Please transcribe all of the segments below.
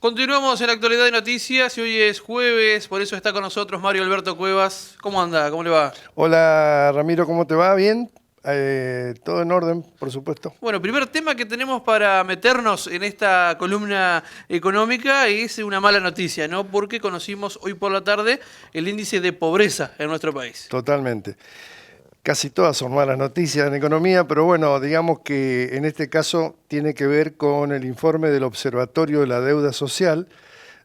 Continuamos en la actualidad de noticias y hoy es jueves, por eso está con nosotros Mario Alberto Cuevas. ¿Cómo anda? ¿Cómo le va? Hola Ramiro, ¿cómo te va? ¿Bien? Todo en orden, por supuesto. Bueno, primer tema que tenemos para meternos en esta columna económica es una mala noticia, ¿no? Porque conocimos hoy por la tarde el índice de pobreza en nuestro país. Totalmente. Casi todas son malas noticias en economía, pero bueno, digamos que en este caso tiene que ver con el informe del Observatorio de la Deuda Social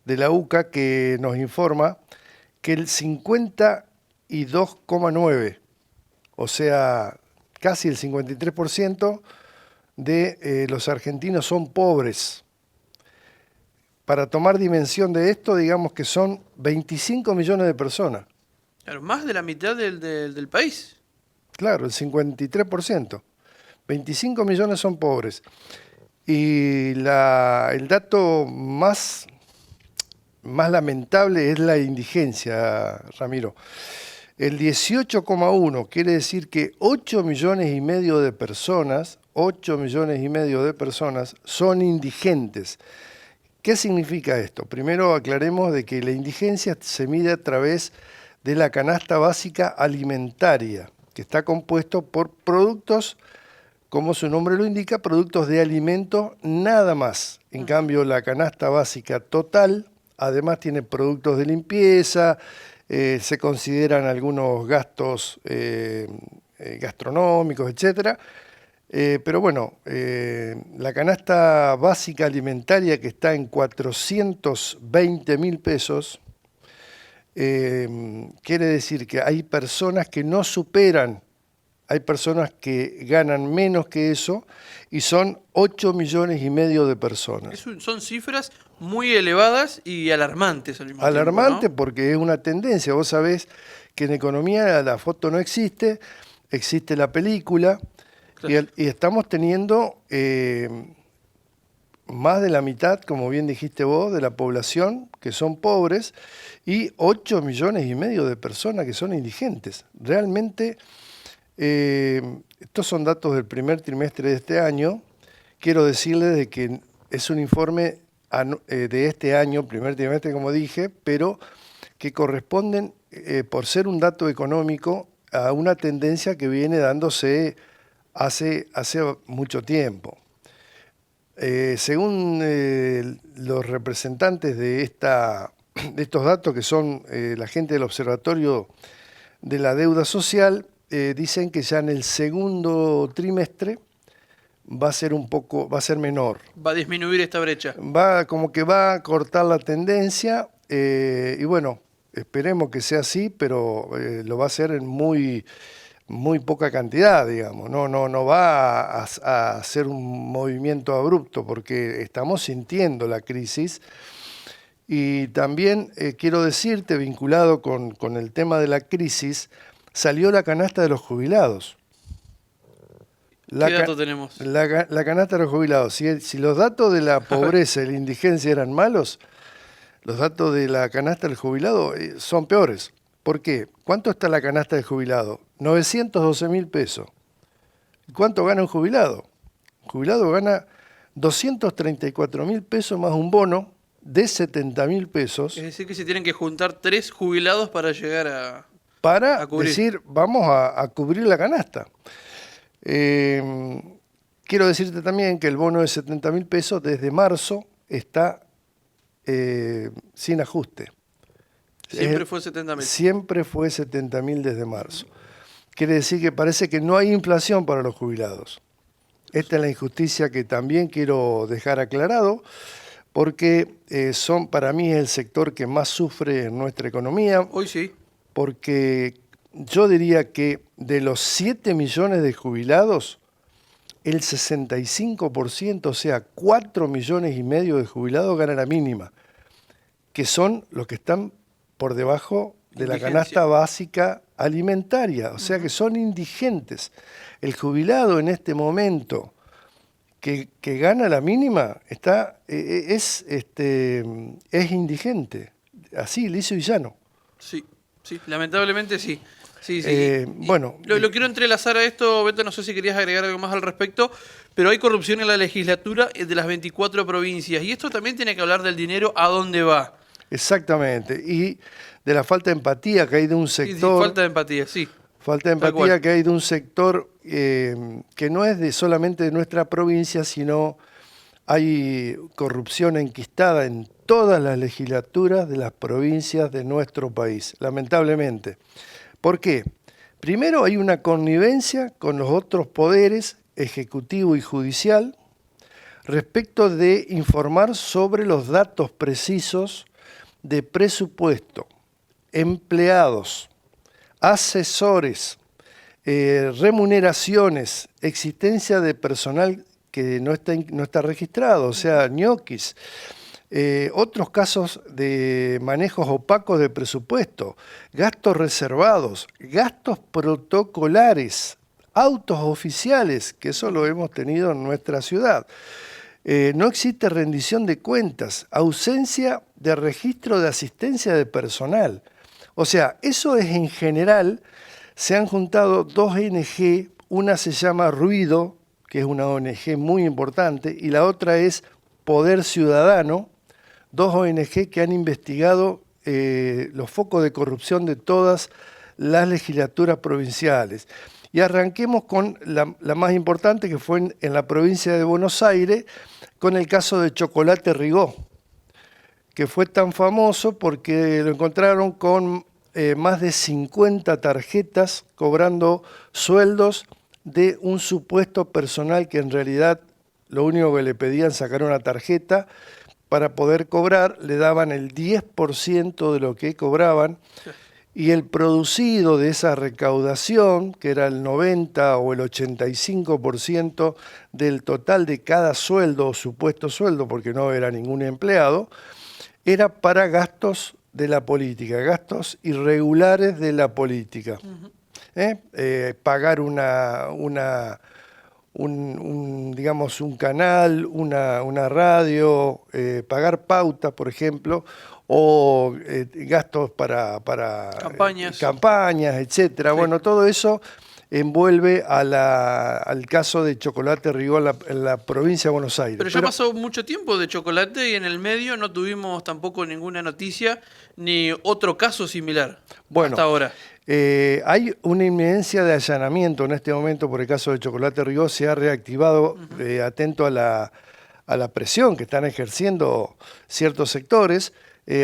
de la UCA que nos informa que el 52,9, o sea, casi el 53% de los argentinos son pobres. Para tomar dimensión de esto, digamos que son 25 millones de personas. Claro, más de la mitad del país. Claro, el 53%. 25 millones son pobres. Y el dato más lamentable es la indigencia, Ramiro. El 18,1 quiere decir que 8 millones y medio de personas, 8 millones y medio de personas son indigentes. ¿Qué significa esto? Primero aclaremos de que la indigencia se mide a través de la canasta básica alimentaria, que está compuesto por productos, como su nombre lo indica, productos de alimento nada más. En cambio, la canasta básica total, además tiene productos de limpieza, se consideran algunos gastos gastronómicos, etcétera. Pero bueno, la canasta básica alimentaria que está en 420.000 pesos, quiere decir que hay personas que no superan, hay personas que ganan menos que eso y son 8 millones y medio de personas. Son cifras muy elevadas y alarmantes al mismo tiempo, Alarmante ¿no? porque es una tendencia. Vos sabés que en economía la foto no existe, existe la película Claro. y estamos teniendo más de la mitad, como bien dijiste vos, de la población que son pobres y 8 millones y medio de personas que son indigentes. Realmente, estos son datos del primer trimestre de este año. Quiero decirles de que es un informe de este año, primer trimestre, como dije, pero que corresponden, por ser un dato económico, a una tendencia que viene dándose hace mucho tiempo. Según los representantes de estos datos, que son la gente del Observatorio de la Deuda Social, dicen que ya en el segundo trimestre va a ser menor. Va a disminuir esta brecha. Como que va a cortar la tendencia y bueno, esperemos que sea así, pero lo va a hacer en muy poca cantidad, digamos. No va a hacer un movimiento abrupto porque estamos sintiendo la crisis. Y también quiero decirte, vinculado con el tema de la crisis, salió la canasta de los jubilados. ¿Qué dato tenemos? La canasta de los jubilados. Si los datos de la pobreza y la indigencia eran malos, los datos de la canasta del jubilado son peores. ¿Por qué? ¿Cuánto está la canasta del jubilado? 912.000 pesos. ¿Cuánto gana un jubilado? Un jubilado gana 234.000 pesos más un bono de 70.000 pesos Es decir, que se tienen que juntar 3 jubilados para llegar para a cubrir. decir, vamos a cubrir la canasta. Quiero decirte también que el bono de 70.000 pesos desde marzo está sin ajuste. Siempre fue 70.000. Siempre fue 70.000 desde marzo. Quiere decir que parece que no hay inflación para los jubilados. Esta es la injusticia que también quiero dejar aclarado, porque para mí es el sector que más sufre en nuestra economía, Hoy sí. porque yo diría que de los 7 millones de jubilados, el 65%, o sea, 4 millones y medio de jubilados ganan la mínima, que son los que están por debajo de la canasta básica alimentaria, o sea que son indigentes. El jubilado en este momento que gana la mínima es indigente, así, liso y llano. Sí, sí, lamentablemente sí. Sí, sí. Bueno, Lo quiero entrelazar a esto, Beto, no sé si querías agregar algo más al respecto, pero hay corrupción en la legislatura de las 24 provincias y esto también tiene que hablar del dinero, a dónde va. exactamente. Y de la falta de empatía que hay de un Sí, sí, sector. falta de empatía, sí, Falta de tal cual. empatía que hay de un sector que no es solamente de nuestra provincia, sino hay corrupción enquistada en todas las legislaturas de las provincias de nuestro país, lamentablemente. ¿Por qué? Primero hay una connivencia con los otros poderes, ejecutivo y judicial, respecto de informar sobre los datos precisos de presupuesto, empleados, asesores, remuneraciones, existencia de personal que no está registrado, o sea, ñoquis. Otros casos de manejos opacos de presupuesto, gastos reservados, gastos protocolares, autos oficiales, que eso lo hemos tenido en nuestra ciudad. No existe rendición de cuentas, ausencia de registro de asistencia de personal. O sea, eso es en general, se han juntado dos ONG, una se llama Ruido, que es una ONG muy importante, y la otra es Poder Ciudadano, dos ONG que han investigado los focos de corrupción de todas las legislaturas provinciales. Y arranquemos con la más importante, que fue en la provincia de Buenos Aires, con el caso de Chocolate Rigó, que fue tan famoso porque lo encontraron con más de 50 tarjetas cobrando sueldos de un supuesto personal que en realidad lo único que le pedían sacar una tarjeta para poder cobrar, le daban el 10% de lo que cobraban y el producido de esa recaudación, que era el 90 o el 85% del total de cada sueldo o supuesto sueldo, porque no era ningún empleado, era para gastos de la política, gastos irregulares de la política. Pagar digamos, un canal, una radio, pagar pauta, por ejemplo, o gastos para campañas, etcétera. Sí. Bueno, todo eso envuelve al caso de Chocolate Rigó en la provincia de Buenos Aires. Pero ya pasó mucho tiempo de Chocolate y en el medio no tuvimos tampoco ninguna noticia ni otro caso similar hasta ahora. Hay una inminencia de allanamiento en este momento por el caso de Chocolate Rigó. Se ha reactivado, atento a la presión que están ejerciendo ciertos sectores.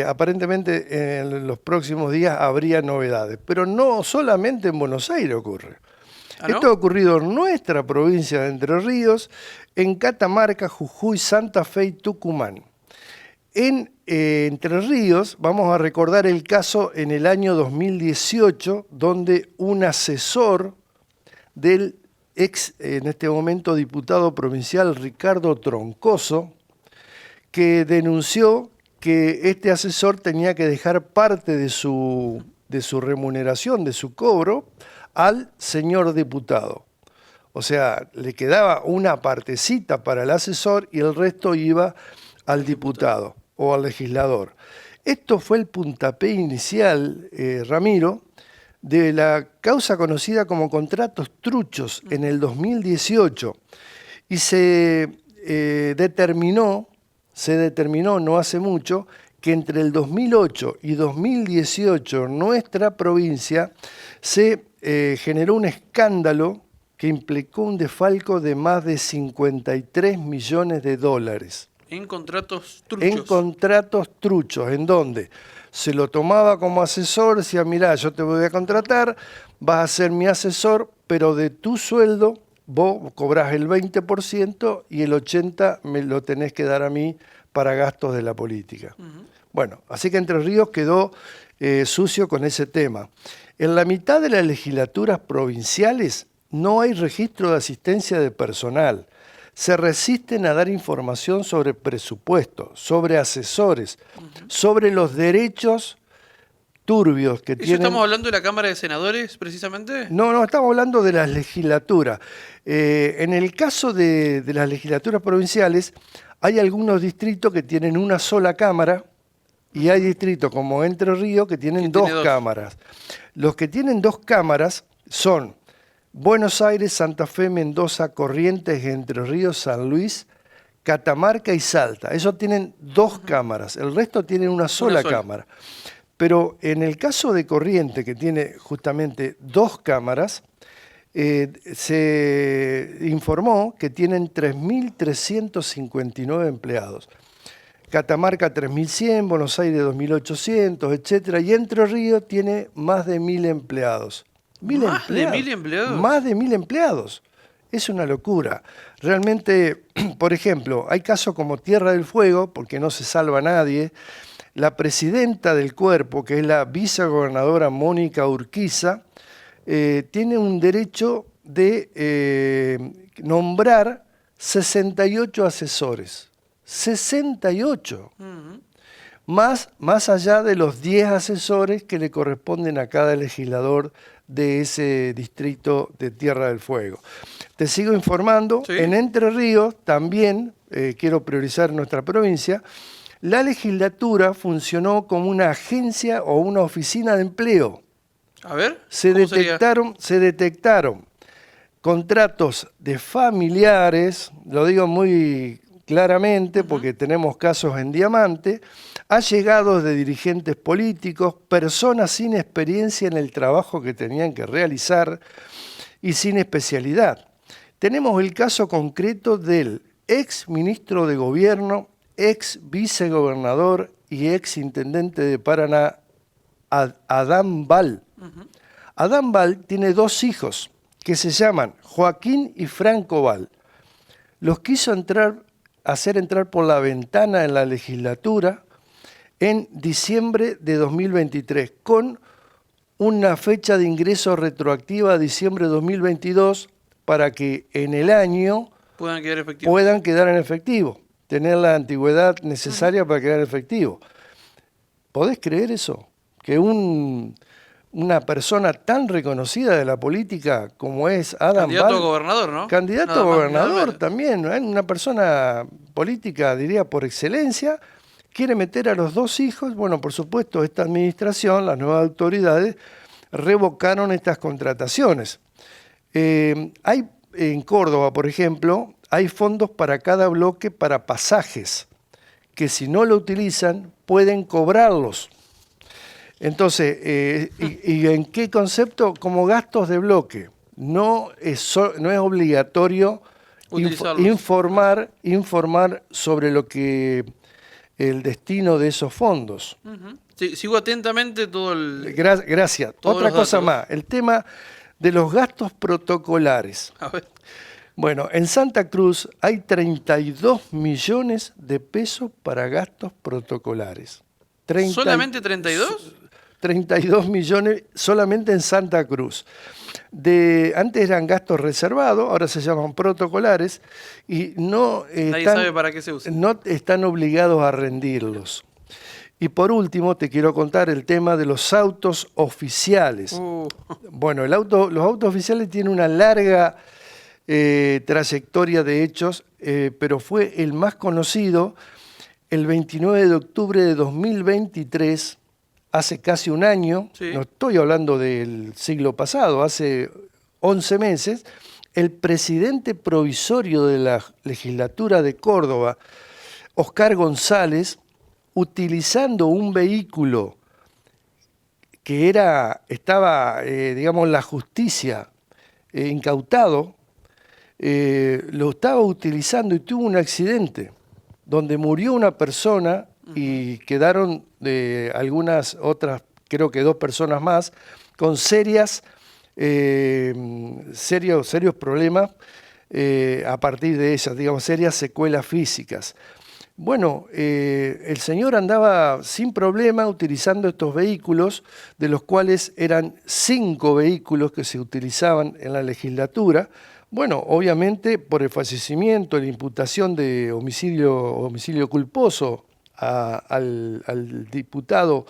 Aparentemente en los próximos días habría novedades, pero no solamente en Buenos Aires ocurre. ¿Ah, no? Esto ha ocurrido en nuestra provincia de Entre Ríos, en Catamarca, Jujuy, Santa Fe y Tucumán. En Entre Ríos vamos a recordar el caso en el año 2018, donde un asesor del en este momento, diputado provincial Ricardo Troncoso, que denunció que este asesor tenía que dejar parte de su remuneración, de su cobro, al señor diputado. O sea, le quedaba una partecita para el asesor y el resto iba al diputado o al legislador. Esto fue el puntapié inicial, Ramiro, de la causa conocida como contratos truchos en el 2018. Y se determinó no hace mucho que entre el 2008 y 2018 en nuestra provincia se generó un escándalo que implicó un desfalco de más de 53 millones de dólares. En contratos truchos. En contratos truchos, en donde se lo tomaba como asesor, decía, mirá, yo te voy a contratar, vas a ser mi asesor, pero de tu sueldo vos cobrás el 20% y el 80% me lo tenés que dar a mí para gastos de la política. Bueno, así que Entre Ríos quedó sucio con ese tema. En la mitad de las legislaturas provinciales no hay registro de asistencia de personal. Se resisten a dar información sobre presupuesto, sobre asesores, sobre los derechos turbios que tienen. ¿Estamos hablando de la Cámara de Senadores, precisamente? No, estamos hablando de las legislaturas. En el caso de las legislaturas provinciales, hay algunos distritos que tienen una sola cámara y hay distritos como Entre Ríos que tienen dos cámaras. Los que tienen 2 cámaras son Buenos Aires, Santa Fe, Mendoza, Corrientes, Entre Ríos, San Luis, Catamarca y Salta. Esos tienen 2 cámaras, el resto tienen una sola cámara. Pero en el caso de Corrientes, que tiene justamente 2 cámaras, se informó que tienen 3.359 empleados. Catamarca 3.100, Buenos Aires 2.800, etc. Y Entre Ríos tiene más de 1.000 empleados. ¿Más de 1.000 empleados? Más de 1.000 empleados. Es una locura. Realmente, por ejemplo, hay casos como Tierra del Fuego, porque no se salva a nadie. La presidenta del cuerpo, que es la vicegobernadora Mónica Urquiza, tiene un derecho de nombrar 68 asesores. 68. Más allá de los 10 asesores que le corresponden a cada legislador de ese distrito de Tierra del Fuego. Te sigo informando. Sí. En Entre Ríos también, quiero priorizar nuestra provincia, la legislatura funcionó como una agencia o una oficina de empleo. A ver, Se detectaron contratos de familiares, lo digo muy claramente porque tenemos casos en Diamante, allegados de dirigentes políticos, personas sin experiencia en el trabajo que tenían que realizar y sin especialidad. Tenemos el caso concreto del ex ministro de Gobierno, ex vicegobernador y ex intendente de Paraná, Adán Bal. Adán Bal tiene 2 hijos que se llaman Joaquín y Franco Bal. Los quiso hacer entrar por la ventana en la legislatura en diciembre de 2023, con una fecha de ingreso retroactiva a diciembre de 2022 para que en el año puedan quedar en efectivo, tener la antigüedad necesaria para quedar en efectivo. ¿Podés creer eso? Que una persona tan reconocida de la política como es Adán Bal, candidato a gobernador, ¿no? candidato Nada a más, gobernador nada menos. también, ¿no? Una persona política, diría, por excelencia, quiere meter a los 2 hijos. Bueno, por supuesto, esta administración, las nuevas autoridades, revocaron estas contrataciones. Hay en Córdoba, por ejemplo, hay fondos para cada bloque para pasajes, que si no lo utilizan, pueden cobrarlos. Entonces, ¿y en qué concepto? Como gastos de bloque. No es obligatorio informar sobre lo que el destino de esos fondos. Sí, sigo atentamente todo el... Gracias. Otra cosa más, el tema de los gastos protocolares. A ver. Bueno, en Santa Cruz hay 32 millones de pesos para gastos protocolares. ¿Solamente 32? 32 millones solamente en Santa Cruz. Antes eran gastos reservados, ahora se llaman protocolares y Nadie sabe para qué se usan. no están obligados a rendirlos. Y por último, te quiero contar el tema de los autos oficiales. Bueno, los autos oficiales tienen una larga trayectoria de hechos, pero fue el más conocido el 29 de octubre de 2023, hace casi un año, sí. No estoy hablando del siglo pasado, hace 11 meses, el presidente provisorio de la legislatura de Córdoba, Oscar González, utilizando un vehículo que estaba, digamos, la justicia incautado, lo estaba utilizando y tuvo un accidente donde murió una persona y quedaron algunas otras, creo que 2 personas más, con serios problemas a partir de ellas, digamos, serias secuelas físicas. Bueno, el señor andaba sin problema utilizando estos vehículos, de los cuales eran 5 vehículos que se utilizaban en la legislatura. Bueno, obviamente por el fallecimiento, la imputación de homicidio culposo al diputado,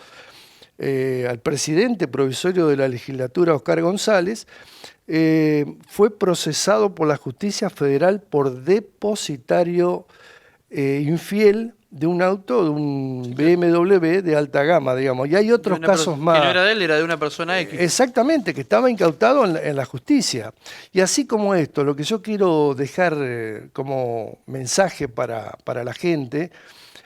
al presidente provisorio de la legislatura, Oscar González, fue procesado por la justicia federal por depositario infiel de un auto, de un BMW de alta gama, digamos. Y hay otros casos más. Que no era de él, era de una persona X. Exactamente, que estaba incautado en la justicia. Y así como esto, lo que yo quiero dejar como mensaje para la gente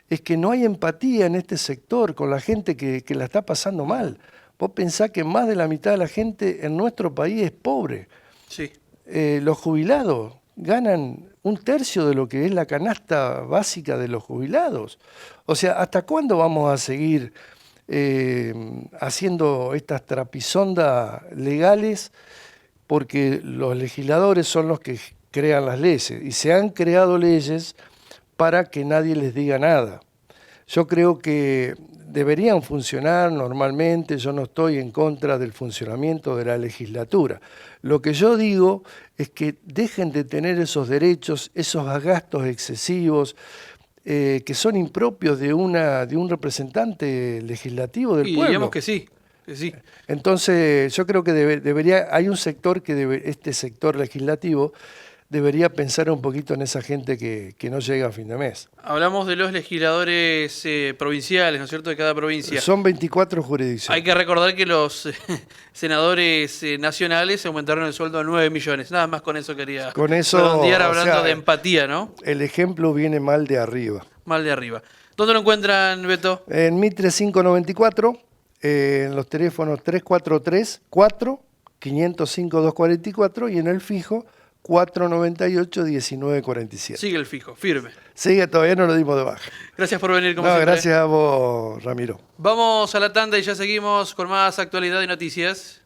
es que no hay empatía en este sector con la gente que la está pasando mal. Vos pensás que más de la mitad de la gente en nuestro país es pobre. Sí. Los jubilados ganan un tercio de lo que es la canasta básica de los jubilados. O sea, ¿hasta cuándo vamos a seguir haciendo estas trapisondas legales? Porque los legisladores son los que crean las leyes y se han creado leyes para que nadie les diga nada. Yo creo que deberían funcionar normalmente, yo no estoy en contra del funcionamiento de la legislatura. Lo que yo digo es que dejen de tener esos derechos, esos gastos excesivos que son impropios de un representante legislativo del pueblo. Diríamos que sí, que sí. Entonces yo creo que hay un sector este sector legislativo debería pensar un poquito en esa gente que no llega a fin de mes. Hablamos de los legisladores provinciales, ¿no es cierto?, de cada provincia. Son 24 jurisdicciones. Hay que recordar que los senadores nacionales aumentaron el sueldo a 9 millones. Nada más con eso quería redondear hablando de empatía, ¿no? El ejemplo viene mal de arriba. Mal de arriba. ¿Dónde lo encuentran, Beto? En Mitre 594, en los teléfonos 343-4-505-244 y en el fijo 498-1947. Sigue el fijo, firme. Sigue, todavía no lo dimos de baja. Gracias por venir, como siempre. Gracias a vos, Ramiro. Vamos a la tanda y ya seguimos con más actualidad y noticias.